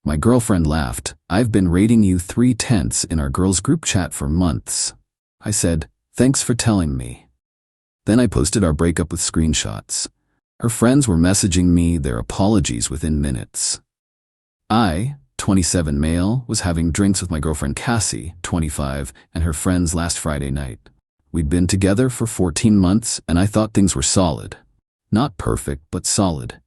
My girlfriend laughed. "I've been rating you 3/10 in our girls' group chat for months." I said, "Thanks for telling me." Then I posted our breakup with screenshots. Her friends were messaging me their apologies within minutes. I, 27 male, was having drinks with my girlfriend Cassie, 25, and her friends last Friday night. We'd been together for 14 months, and I thought things were solid. Not perfect, but solid.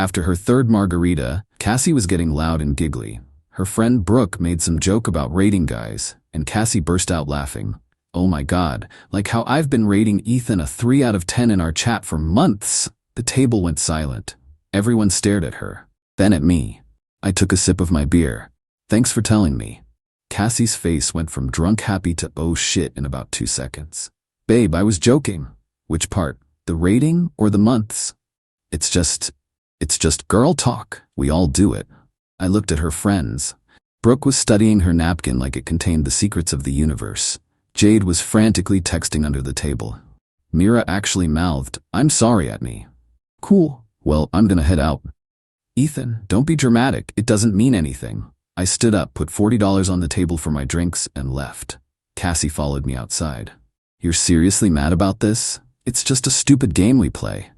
After her third margarita, Cassie was getting loud and giggly. Her friend Brooke made some joke about rating guys, and Cassie burst out laughing. "Oh my God, like how I've been rating Ethan a 3 out of 10 in our chat for months." The table went silent. Everyone stared at her, then at me. I took a sip of my beer. "Thanks for telling me." Cassie's face went from drunk happy to oh shit in about 2 seconds. "Babe, I was joking." "Which part? The rating or the months?" It's just girl talk. We all do it." I looked at her friends. Brooke was studying her napkin like it contained the secrets of the universe. Jade was frantically texting under the table. Mira actually mouthed, "I'm sorry," at me. "Cool. Well, I'm gonna head out." "Ethan, don't be dramatic. It doesn't mean anything." I stood up, put $40 on the table for my drinks, and left. Cassie followed me outside. "You're seriously mad about this? It's just a stupid game we play."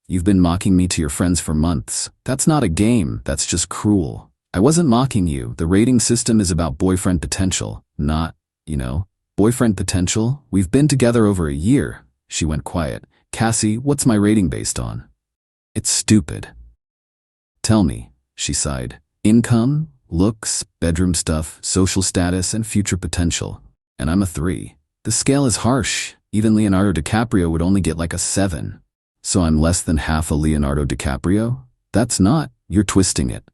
"You've been mocking me to your friends for months. That's not a game, that's just cruel." "I wasn't mocking you. The rating system is about boyfriend potential, not, boyfriend potential. We've been together over a year." She went quiet. "Cassie, what's my rating based on?" "It's stupid." "Tell me," she sighed. "Income, looks, bedroom stuff, social status, and future potential." And I'm a 3. The scale is harsh. Even Leonardo DiCaprio would only get like a 7. So I'm less than half a Leonardo DiCaprio? That's not. You're twisting it.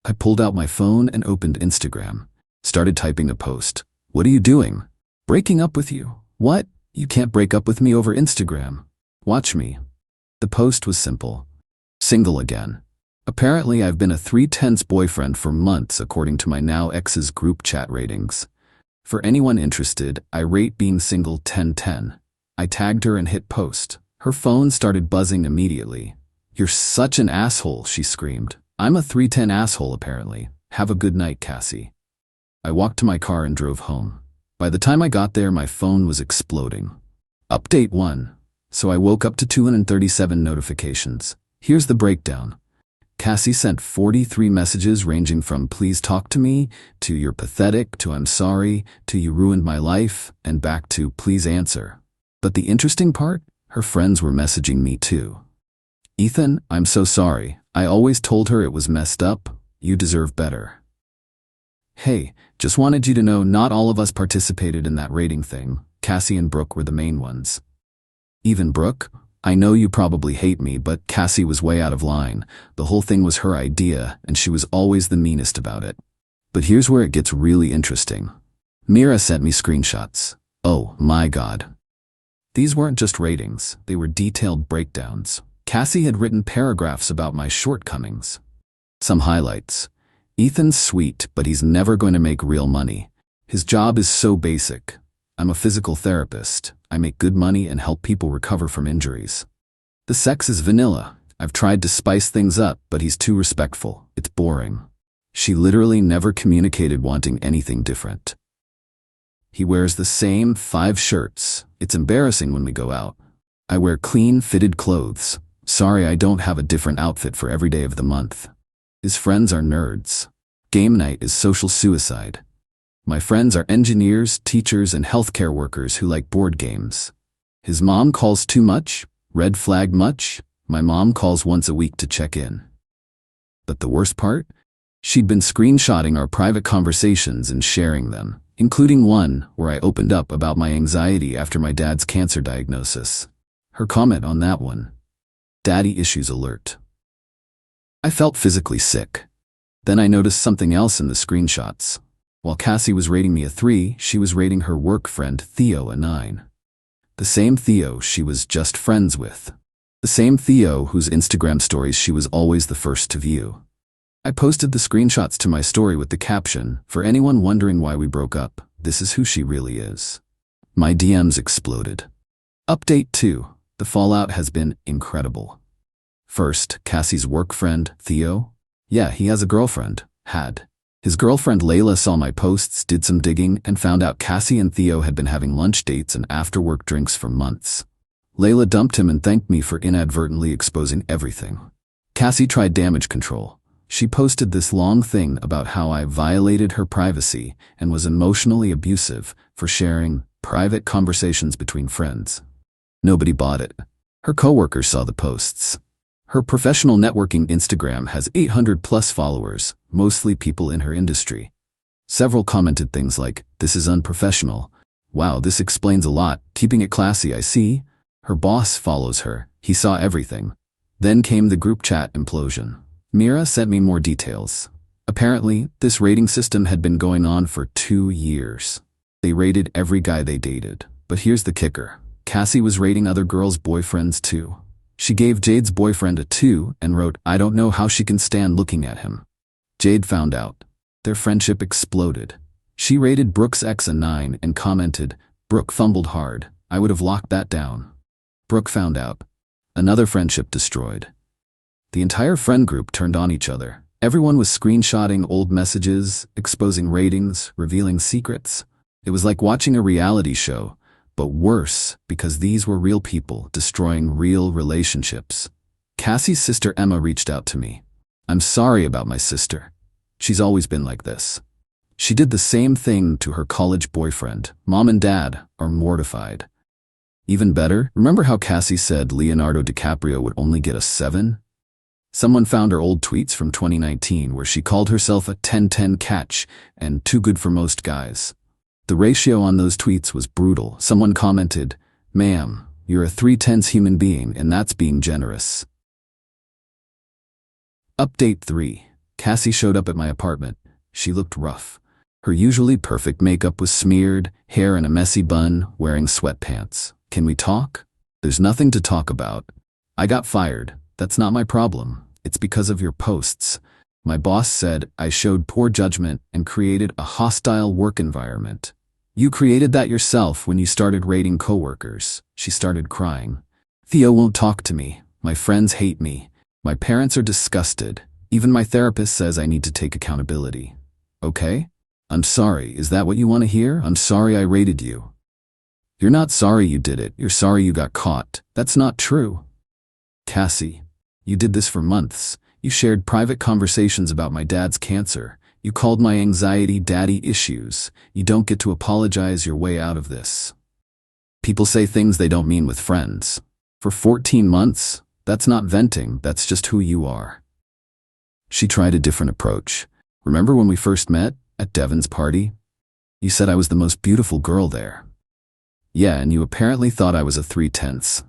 I pulled out my phone and opened Instagram. Started typing a post. "What are you doing?" "Breaking up with you." "What? You can't break up with me over Instagram." "Watch me." The post was simple. Single again. Apparently I've been a 3/10 boyfriend for months according to my now ex's group chat ratings. For anyone interested, I rate being single 10/10. I tagged her and hit post. Her phone started buzzing immediately. "You're such an asshole," she screamed. "I'm a 3/10 asshole apparently. Have a good night, Cassie." I walked to my car and drove home. By the time I got there, my phone was exploding. Update 1. So I woke up to 237 notifications. Here's the breakdown. Cassie sent 43 messages ranging from "please talk to me" to "you're pathetic" to "I'm sorry" to "you ruined my life" and back to "please answer." But the interesting part? Her friends were messaging me too. "Ethan, I'm so sorry. I always told her it was messed up. You deserve better. Hey, just wanted you to know not all of us participated in that rating thing. Cassie and Brooke were the main ones." "Even Brooke? I know you probably hate me, but Cassie was way out of line. The whole thing was her idea, and she was always the meanest about it." But here's where it gets really interesting. Mira sent me screenshots. Oh my God. These weren't just ratings, they were detailed breakdowns. Cassie had written paragraphs about my shortcomings. Some highlights. "Ethan's sweet, but he's never going to make real money. His job is so basic. I'm a physical therapist. I make good money and help people recover from injuries. The sex is vanilla. I've tried to spice things up, but he's too respectful. It's boring." She literally never communicated wanting anything different. "He wears the same 5 shirts. It's embarrassing when we go out. I wear clean, fitted clothes. Sorry I don't have a different outfit for every day of the month. His friends are nerds. Game night is social suicide. My friends are engineers, teachers, and healthcare workers who like board games. His mom calls too much? Red flag much? My mom calls once a week to check in." But the worst part? She'd been screenshotting our private conversations and sharing them, including one where I opened up about my anxiety after my dad's cancer diagnosis. Her comment on that one: "Daddy issues alert." I felt physically sick. Then I noticed something else in the screenshots. While Cassie was rating me a 3, she was rating her work friend Theo a 9. The same Theo she was just friends with. The same Theo whose Instagram stories she was always the first to view. I posted the screenshots to my story with the caption, "For anyone wondering why we broke up, this is who she really is." My DMs exploded. Update 2. The fallout has been incredible. First, Cassie's work friend, Theo. Yeah, he has a girlfriend. Had. His girlfriend Layla saw my posts, did some digging, and found out Cassie and Theo had been having lunch dates and after-work drinks for months. Layla dumped him and thanked me for inadvertently exposing everything. Cassie tried damage control. She posted this long thing about how I violated her privacy and was emotionally abusive for sharing private conversations between friends. Nobody bought it. Her coworkers saw the posts. Her professional networking Instagram has 800+ followers, mostly people in her industry. Several commented things like, "This is unprofessional. Wow, this explains a lot. Keeping it classy, I see." Her boss follows her. He saw everything. Then came the group chat implosion. Mira sent me more details. Apparently, this rating system had been going on for 2 years. They rated every guy they dated. But here's the kicker. Cassie was rating other girls' boyfriends too. She gave Jade's boyfriend a 2 and wrote, "I don't know how she can stand looking at him." Jade found out. Their friendship exploded. She rated Brooke's ex a 9 and commented, "Brooke fumbled hard. I would have locked that down." Brooke found out. Another friendship destroyed. The entire friend group turned on each other. Everyone was screenshotting old messages, exposing ratings, revealing secrets. It was like watching a reality show, but worse because these were real people destroying real relationships. Cassie's sister Emma reached out to me. "I'm sorry about my sister. She's always been like this." She did the same thing to her college boyfriend. Mom and Dad are mortified. Even better, remember how Cassie said Leonardo DiCaprio would only get a 7? Someone found her old tweets from 2019 where she called herself a 10-10 catch and too good for most guys. The ratio on those tweets was brutal. Someone commented, "Ma'am, you're a 3/10 human being and that's being generous." Update 3. Cassie showed up at my apartment. She looked rough. Her usually perfect makeup was smeared, hair in a messy bun, wearing sweatpants. "Can we talk?" "There's nothing to talk about. I got fired. That's not my problem. It's because of your posts. My boss said I showed poor judgment and created a hostile work environment." "You created that yourself when you started rating coworkers." She started crying. "Theo won't talk to me. My friends hate me. My parents are disgusted. Even my therapist says I need to take accountability." "Okay? I'm sorry. Is that what you want to hear? I'm sorry I rated you." "You're not sorry you did it. You're sorry you got caught. That's not true." "Cassie, you did this for months. You shared private conversations about my dad's cancer. You called my anxiety daddy issues. You don't get to apologize your way out of this." People say things they don't mean with friends. For 14 months, that's not venting, that's just who you are. She tried a different approach. "Remember when we first met, at Devin's party? You said I was the most beautiful girl there." "Yeah, and you apparently thought I was a 3/10.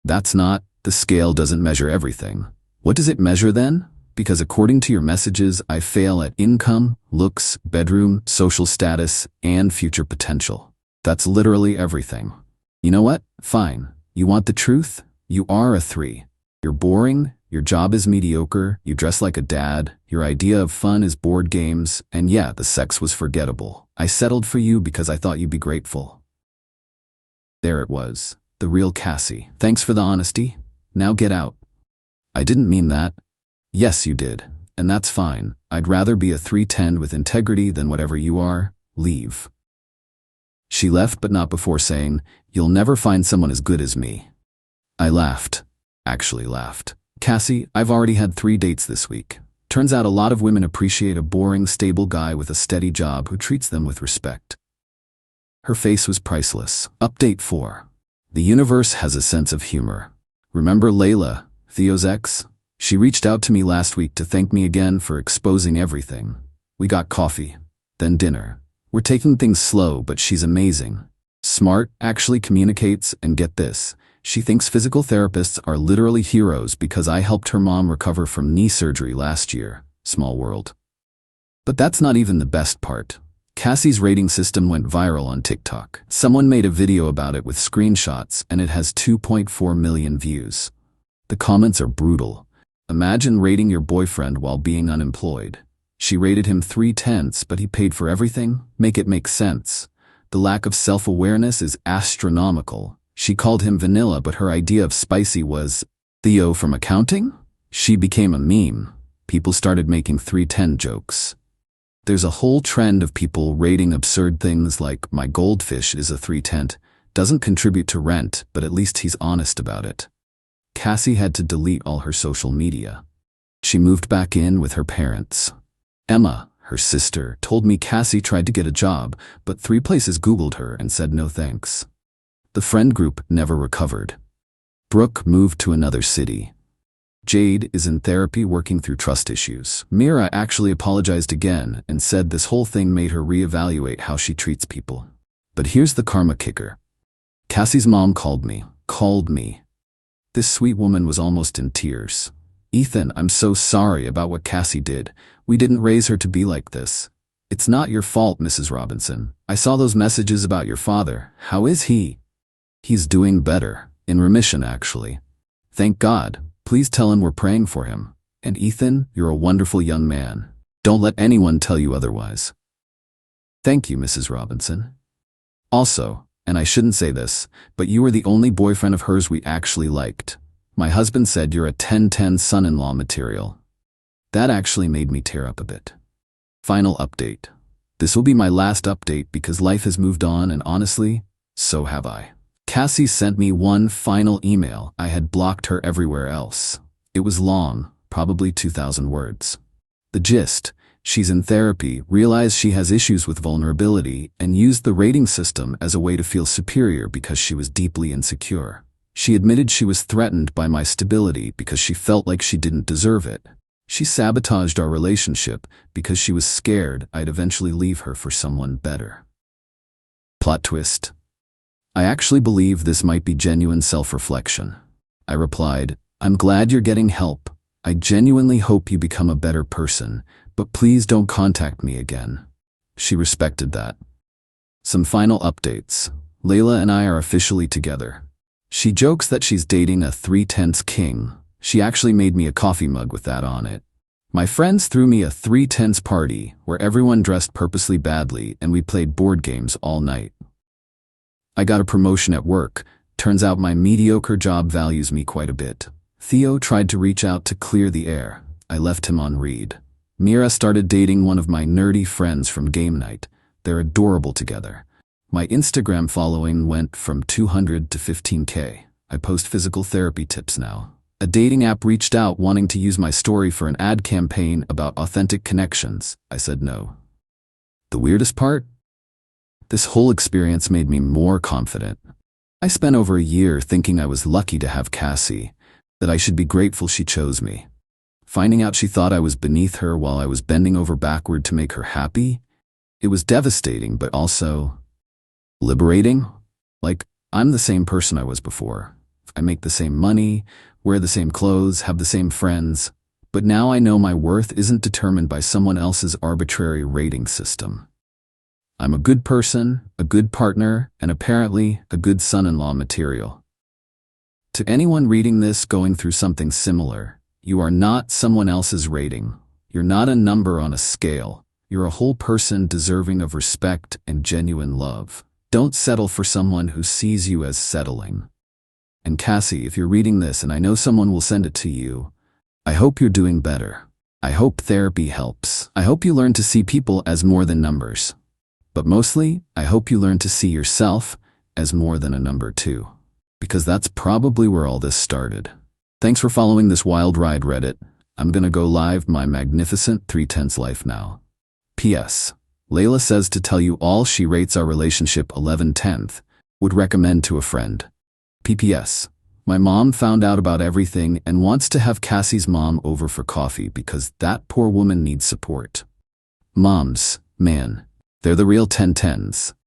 That's not, the scale doesn't measure everything. What does it measure then? Because according to your messages, I fail at income, looks, bedroom, social status, and future potential. That's literally everything. You know what? Fine. You want the truth? You are a 3. You're boring, your job is mediocre, you dress like a dad, your idea of fun is board games, and yeah, the sex was forgettable. I settled for you because I thought you'd be grateful." There it was. The real Cassie. "Thanks for the honesty. Now get out." "I didn't mean that." "Yes, you did. And that's fine. I'd rather be a 3/10 with integrity than whatever you are. Leave." She left, but not before saying, "You'll never find someone as good as me." I laughed. Actually laughed. "Cassie, I've already had 3 dates this week. Turns out a lot of women appreciate a boring, stable guy with a steady job who treats them with respect." Her face was priceless. Update 4. The universe has a sense of humor. Remember Layla, Theo's ex? She reached out to me last week to thank me again for exposing everything. We got coffee, then dinner. We're taking things slow, but she's amazing. Smart, actually communicates, and get this, she thinks physical therapists are literally heroes because I helped her mom recover from knee surgery last year. Small world. But that's not even the best part. Cassie's rating system went viral on TikTok. Someone made a video about it with screenshots, and it has 2.4 million views. The comments are brutal. Imagine rating your boyfriend while being unemployed. She rated him 3/10, but he paid for everything? Make it make sense. The lack of self-awareness is astronomical. She called him vanilla, but her idea of spicy was Theo from accounting? She became a meme. People started making 310 jokes. There's a whole trend of people rating absurd things like, my goldfish is a 310, doesn't contribute to rent, but at least he's honest about it. Cassie had to delete all her social media. She moved back in with her parents. Emma, her sister, told me Cassie tried to get a job, but 3 places Googled her and said no thanks. The friend group never recovered. Brooke moved to another city. Jade is in therapy working through trust issues. Mira actually apologized again and said this whole thing made her reevaluate how she treats people. But here's the karma kicker. Cassie's mom called me. This sweet woman was almost in tears. Ethan, I'm so sorry about what Cassie did. We didn't raise her to be like this. It's not your fault, Mrs. Robinson. I saw those messages about your father. How is he? He's doing better. In remission, actually. Thank God. Please tell him we're praying for him. And Ethan, you're a wonderful young man. Don't let anyone tell you otherwise. Thank you, Mrs. Robinson. Also, and I shouldn't say this, but you were the only boyfriend of hers we actually liked. My husband said you're a 10-10 son-in-law material. That actually made me tear up a bit. Final update. This will be my last update because life has moved on and honestly, so have I. Cassie sent me one final email. I had blocked her everywhere else. It was long, probably 2,000 words. The gist, she's in therapy, realized she has issues with vulnerability, and used the rating system as a way to feel superior because she was deeply insecure. She admitted she was threatened by my stability because she felt like she didn't deserve it. She sabotaged our relationship because she was scared I'd eventually leave her for someone better. Plot twist. I actually believe this might be genuine self-reflection. I replied, I'm glad you're getting help. I genuinely hope you become a better person, but please don't contact me again. She respected that. Some final updates. Layla and I are officially together. She jokes that she's dating a 3/10 king. She actually made me a coffee mug with that on it. My friends threw me a 3/10 party where everyone dressed purposely badly and we played board games all night. I got a promotion at work. Turns out my mediocre job values me quite a bit. Theo tried to reach out to clear the air. I left him on read. Mira started dating one of my nerdy friends from game night. They're adorable together. My Instagram following went from 200 to 15K. I post physical therapy tips now. A dating app reached out wanting to use my story for an ad campaign about authentic connections. I said no. The weirdest part? This whole experience made me more confident. I spent over a year thinking I was lucky to have Cassie, that I should be grateful she chose me. Finding out she thought I was beneath her while I was bending over backward to make her happy, it was devastating but also liberating. Like, I'm the same person I was before. I make the same money, wear the same clothes, have the same friends, but now I know my worth isn't determined by someone else's arbitrary rating system. I'm a good person, a good partner, and apparently a good son-in-law material. To anyone reading this going through something similar, you are not someone else's rating. You're not a number on a scale. You're a whole person deserving of respect and genuine love. Don't settle for someone who sees you as settling. And Cassie, if you're reading this and I know someone will send it to you, I hope you're doing better. I hope therapy helps. I hope you learn to see people as more than numbers. But mostly, I hope you learn to see yourself as more than a number too. Because that's probably where all this started. Thanks for following this wild ride, Reddit. I'm gonna go live my magnificent 3/10 life now. P.S. Layla says to tell you all she rates our relationship 11/10, would recommend to a friend. P.P.S. My mom found out about everything and wants to have Cassie's mom over for coffee because that poor woman needs support. Moms, man, they're the real 10/10s.